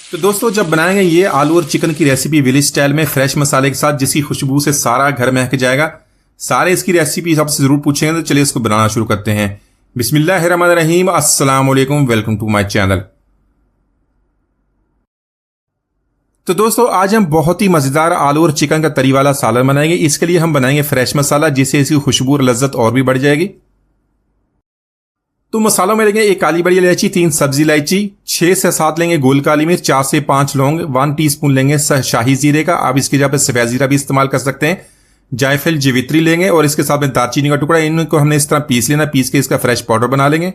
तो दोस्तों जब बनाएंगे ये आलू और चिकन की रेसिपी विलेज स्टाइल में फ्रेश मसाले के साथ, जिसकी खुशबू से सारा घर महक जाएगा। सारे इसकी रेसिपी आपसे जरूर पूछेंगे, तो चलिए इसको बनाना शुरू करते हैं। बिस्मिल्लाहिर्रहमानिर्रहीम, अस्सलाम वालेकुम, वेलकम टू माय चैनल। तो दोस्तों आज हम बहुत ही मजेदार आलू और चिकन का तरी वाला सालन बनाएंगे। इसके लिए हम बनाएंगे फ्रेश मसाला, जिससे इसकी खुशबू और लज्जत और भी बढ़ जाएगी। तो मसालों में लेंगे एक काली बड़ी इलायची, 3 सब्जी इलायची, 6 से 7 लेंगे गोल काली मिर्च, 4 से 5 लौंग, 1 टीस्पून लेंगे शाही जीरे का। आप इसकी जगह पर सफेद जीरा भी इस्तेमाल कर सकते हैं। जायफल जवित्री लेंगे और इसके साथ में दालचीनी का टुकड़ा। इनको हमने इस तरह पीस लेना, पीस के इसका फ्रेश पाउडर बना लेंगे।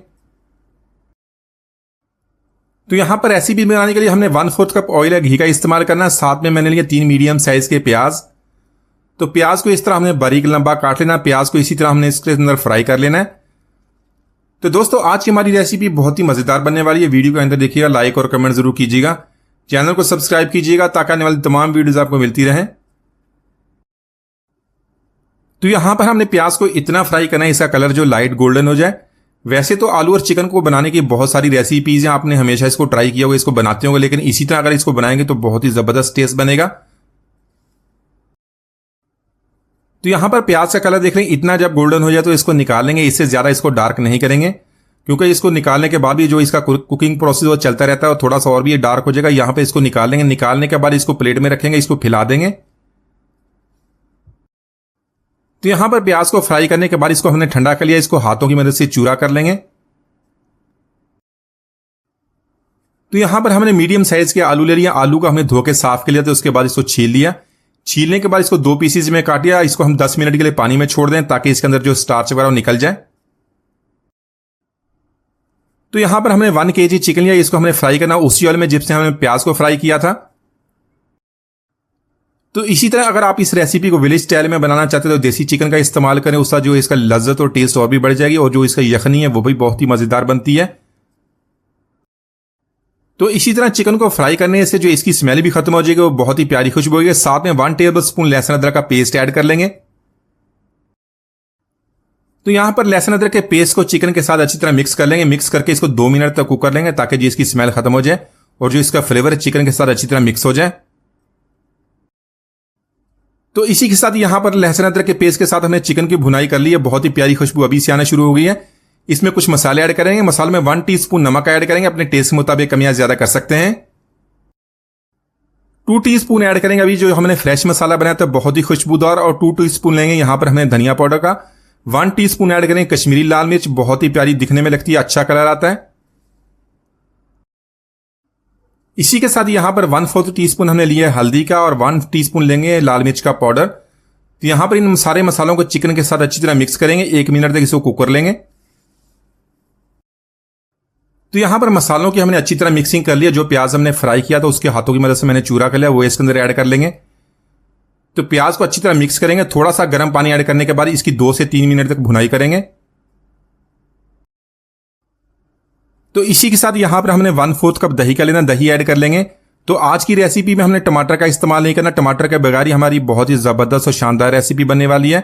तो यहां पर रेसिपी बनाने के लिए हमने 1/4 कप ऑयल या घी का इस्तेमाल करना है। साथ में मैंने लिए 3 मीडियम साइज के प्याज। तो प्याज को इस तरह हमने बारीक लंबा काट लेना। प्याज को इसी तरह हमने इसके अंदर फ्राई कर लेना है। तो दोस्तों आज की हमारी रेसिपी बहुत ही मजेदार बनने वाली है। वीडियो के अंदर देखिएगा, लाइक और कमेंट जरूर कीजिएगा, चैनल को सब्सक्राइब कीजिएगा ताकि आने वाली तमाम वीडियोस आपको मिलती रहें। तो यहां पर हमने प्याज को इतना फ्राई करना है इसका कलर जो लाइट गोल्डन हो जाए। वैसे तो आलू और चिकन को बनाने की बहुत सारी रेसिपीज हैं, आपने हमेशा इसको ट्राई किया होगा, इसको बनाते होंगे, लेकिन इसी तरह अगर इसको बनाएंगे तो बहुत ही जबरदस्त टेस्ट बनेगा। तो यहां पर प्याज का कलर देख रहे हैं, इतना जब गोल्डन हो जाए तो इसको निकाल लेंगे। इससे ज्यादा इसको डार्क नहीं करेंगे, क्योंकि इसको निकालने के बाद भी जो इसका कुकिंग प्रोसेस वो चलता रहता है और थोड़ा सा और भी ये डार्क हो जाएगा। यहां पे इसको निकाल लेंगे। निकालने के बाद इसको प्लेट में रखेंगे, इसको फैला देंगे। तो यहां पर प्याज को फ्राई करने के बाद इसको हमने ठंडा कर लिया। इसको हाथों की मदद से चूरा कर लेंगे। तो यहां पर हमने मीडियम साइज के आलू ले लिया। आलू को हमने धो के साफ कर लिया, तो उसके बाद इसको छील लिया। छीलने के बाद इसको 2 पीसेज में काट लिया। इसको हम 10 मिनट के लिए पानी में छोड़ दें ताकि इसके अंदर जो स्टार्च वगैरह निकल जाए। तो यहां पर हमने 1 kg चिकन लिया। इसको हमने फ्राई करना उसी ऑयल में जिससे हमने प्याज को फ्राई किया था। तो इसी तरह अगर आप इस रेसिपी को विलेज स्टाइल में बनाना चाहते हो तो देसी चिकन का इस्तेमाल करें। उसका जो इसका लज्जत और टेस्ट और भी बढ़ जाएगी, और जो इसका यखनी है वो भी बहुत ही मजेदार बनती है। तो इसी तरह चिकन को फ्राई करने से जो इसकी स्मेल भी खत्म हो जाएगी, वो बहुत ही प्यारी खुशबू होगी। साथ में 1 टेबलस्पून लहसुन अदरक का पेस्ट ऐड कर लेंगे। तो यहां पर लहसुन अदरक के पेस्ट को चिकन के साथ अच्छी तरह मिक्स कर लेंगे। मिक्स करके इसको 2 मिनट तक कुक कर लेंगे ताकि जो इसकी स्मेल खत्म हो जाए और जो इसका फ्लेवर चिकन के साथ अच्छी तरह मिक्स हो जाए। तो इसी के साथ यहां पर लहसुन अदरक के पेस्ट के साथ हमने चिकन की भुनाई कर ली है। बहुत ही प्यारी खुशबू अभी से आना शुरू हो गई है। इसमें कुछ मसाले ऐड करेंगे। मसाले में 1 टीस्पून नमक ऐड करेंगे, अपने टेस्ट के मुताबिक कम या ज्यादा कर सकते हैं। 2 टीस्पून ऐड करेंगे अभी जो हमने फ्रेश मसाला बनाया था, बहुत ही खुशबूदार। और 2 टीस्पून लेंगे यहां पर हमने धनिया पाउडर का। 1 टीस्पून ऐड करेंगे कश्मीरी लाल मिर्च, बहुत ही प्यारी दिखने में लगती है, अच्छा कलर आता है। इसी के साथ यहां पर 1/4 टीस्पून हमने लिया है हल्दी का और 1 टीस्पून लेंगे लाल मिर्च का पाउडर। तो यहां पर इन सारे मसालों को चिकन के साथ अच्छी तरह मिक्स करेंगे। 1 मिनट तक इसको कुक कर लेंगे। तो यहां पर मसालों की हमने अच्छी तरह मिक्सिंग कर लिया। जो प्याज हमने फ्राई किया था उसके हाथों की मदद से मैंने चूरा कर लिया, वो इसके अंदर ऐड कर लेंगे। तो प्याज को अच्छी तरह मिक्स करेंगे। थोड़ा सा गर्म पानी ऐड करने के बाद इसकी 2 से 3 मिनट तक भुनाई करेंगे। तो इसी के साथ यहां पर हमने 1/4 कप दही का लेना, दही ऐड कर लेंगे। तो आज की रेसिपी में हमने टमाटर का इस्तेमाल नहीं करना। टमाटर के बगैर ही हमारी बहुत ही जबरदस्त और शानदार रेसिपी बनने वाली है।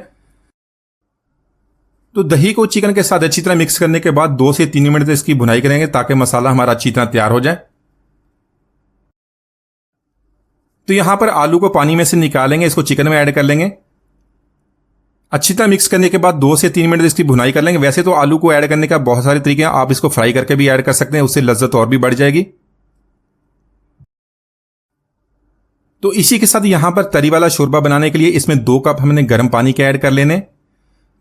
तो दही को चिकन के साथ अच्छी तरह मिक्स करने के बाद 2 से 3 मिनट तक इसकी भुनाई करेंगे ताकि मसाला हमारा अच्छी तरह तैयार हो जाए। तो यहां पर आलू को पानी में से निकालेंगे, इसको चिकन में ऐड कर लेंगे। अच्छी तरह मिक्स करने के बाद 2 से 3 मिनट इसकी भुनाई कर लेंगे। वैसे तो आलू को ऐड करने का बहुत सारे तरीके हैं, आप इसको फ्राई करके भी ऐड कर सकते हैं, उससे लज्जत और भी बढ़ जाएगी। तो इसी के साथ यहां पर तरी वाला शोरबा बनाने के लिए इसमें 2 कप हमने गर्म पानी के ऐड कर लेने।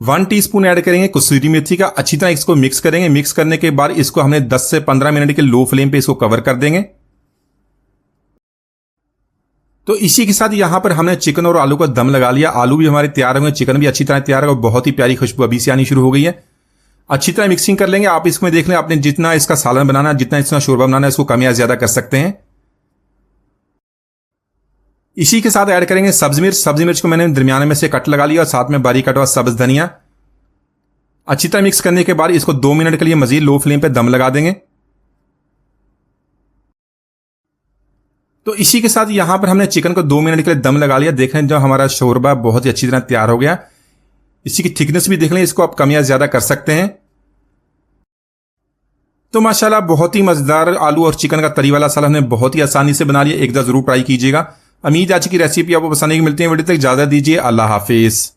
1 टीस्पून ऐड करेंगे कसूरी मेथी का। अच्छी तरह इसको मिक्स करेंगे। मिक्स करने के बाद इसको हमने 10 से 15 मिनट के लो फ्लेम पे इसको कवर कर देंगे। तो इसी के साथ यहां पर हमने चिकन और आलू का दम लगा लिया। आलू भी हमारे तैयार होंगे, चिकन भी अच्छी तरह तैयार होगा। बहुत ही प्यारी खुशबू अभी से आनी शुरू हो गई है। अच्छी तरह मिक्सिंग कर लेंगे। आप इसमें देख लें, आपने जितना इसका सालन बनाना है, जितना इसका शोरबा बनाना है, इसको कम या ज्यादा कर सकते हैं। इसी के साथ ऐड करेंगे सब्जी मिर्च। सब्जी मिर्च को मैंने दरमियाने में से कट लगा लिया और साथ में बारीक कटा हुआ सब्ज धनिया। अच्छी तरह मिक्स करने के बाद इसको 2 मिनट के लिए मजीद लो फ्लेम पे दम लगा देंगे। तो इसी के साथ यहां पर हमने चिकन को 2 मिनट के लिए दम लगा लिया। देख लें जो हमारा शोरबा बहुत ही अच्छी तरह तैयार हो गया। इसी की थिकनेस भी देख लें, इसको आप कम या ज्यादा कर सकते हैं। तो माशाल्लाह बहुत ही मज़ेदार आलू और चिकन का तरी वाला सालन हमने बहुत ही आसानी से बना लिया। एक दफ़ा ज़रूर ट्राई कीजिएगा। उम्मीद आज की रेसिपी आपको पसंद आएगी। मिलते हैं वीडियो तक, इजाज़त दीजिए। अल्लाह हाफिज़।